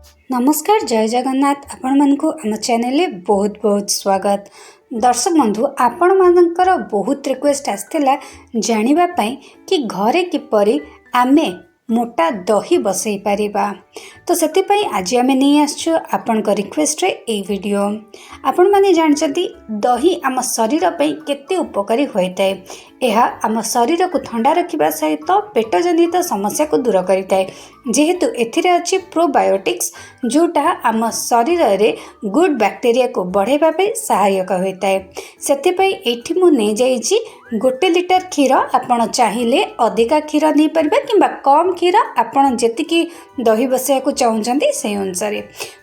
नमस्कार जय जगन्नाथ आपण मानकु आम चैनल बहुत बहुत स्वागत। दर्शक बंधु आपण मानकर बहुत रिक्वेस्ट आसला जानिबा पई कि घरे किपरि आमे मोटा दही बसई पारिबा। तो सेति पई आज आमे नहीं आछो आपण को रिक्वेस्ट रे ए वीडियो। आपण माने जानचंती दही आम शरीर पई केते उपकारी होइताय। यह आम शरीर को ठंडा रखिबा सहित पेट जनित समस्या को दूर करिताय। जेहेतु एथिरे अछि प्रोबायोटिक्स जोटा आम शरीर रे गुड बैक्टीरिया को बढ़ाइबा पे सहायक होइताय। सेति पई एठी मु नै जाईची 1 लिटर क्षीर आपण चाहिले अधिका क्षीर नहीं परबा किंबा कम क्षीर आपण जेतिकी दही बसैया को चाहउचंती से अनुसार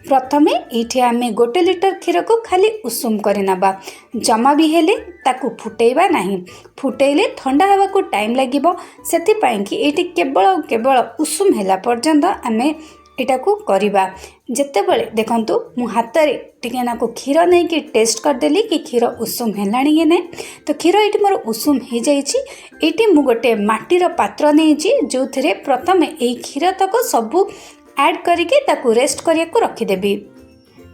प्रथमे एठी आमे 1 लिटर क्षीर को खाली उषुम करि नबा। जमा भी हेले ताकू फुटेइबा नहीं, फुटेइले ठंडा हवा को टाइम लागिबो। सेति पई कि एठी केवल केवल उषुम हेला पर्यंत आमे एटा को करिबा। जेतेबेले देखंतु मु हाथ रे टिके ना को क्षीर नै कि टेस्ट कर देली कि क्षीर उषुम हेलाणी कि नै। तो क्षीर एठी मोर उषुम हे जाईची। एठी मु गोटे माटीर पात्र नैची जो थरे प्रथमे एई क्षीर तक सबु ऐड करिके ताकू रेस्ट करिया को रखि देबी।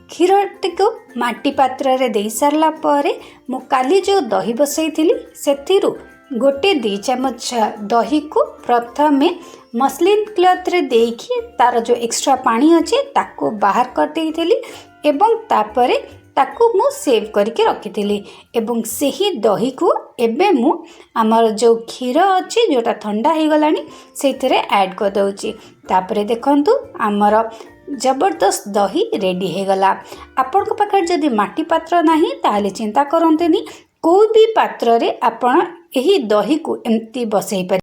क्षीरटी को माटी पात्र रे देई सारला परे मु काली जो दही बसई थिली सेथिरु 1-2 चम्मच दही को प्रथमे मसलिन क्लथ रे देकी तार जो एक्स्ट्रा पानी अच्छे ताको बाहर कर देइथिली एवं तापरे ताकू मु सेव करके रखिथिली। एवं सेही दही को एबे मु आमर जो क्षीर अच्छी जोटा ठंडा हो गलानी सेथिरे ऐड कर दउची। तापरे देखंतु आमर जबरदस्त दही रेडी हो गला। आपण को पाखर जदि माटी पात्र नाही ताले चिंता करंतेनी, कोई भी पात्र रे आपण एही दही को एमती बसई पारे।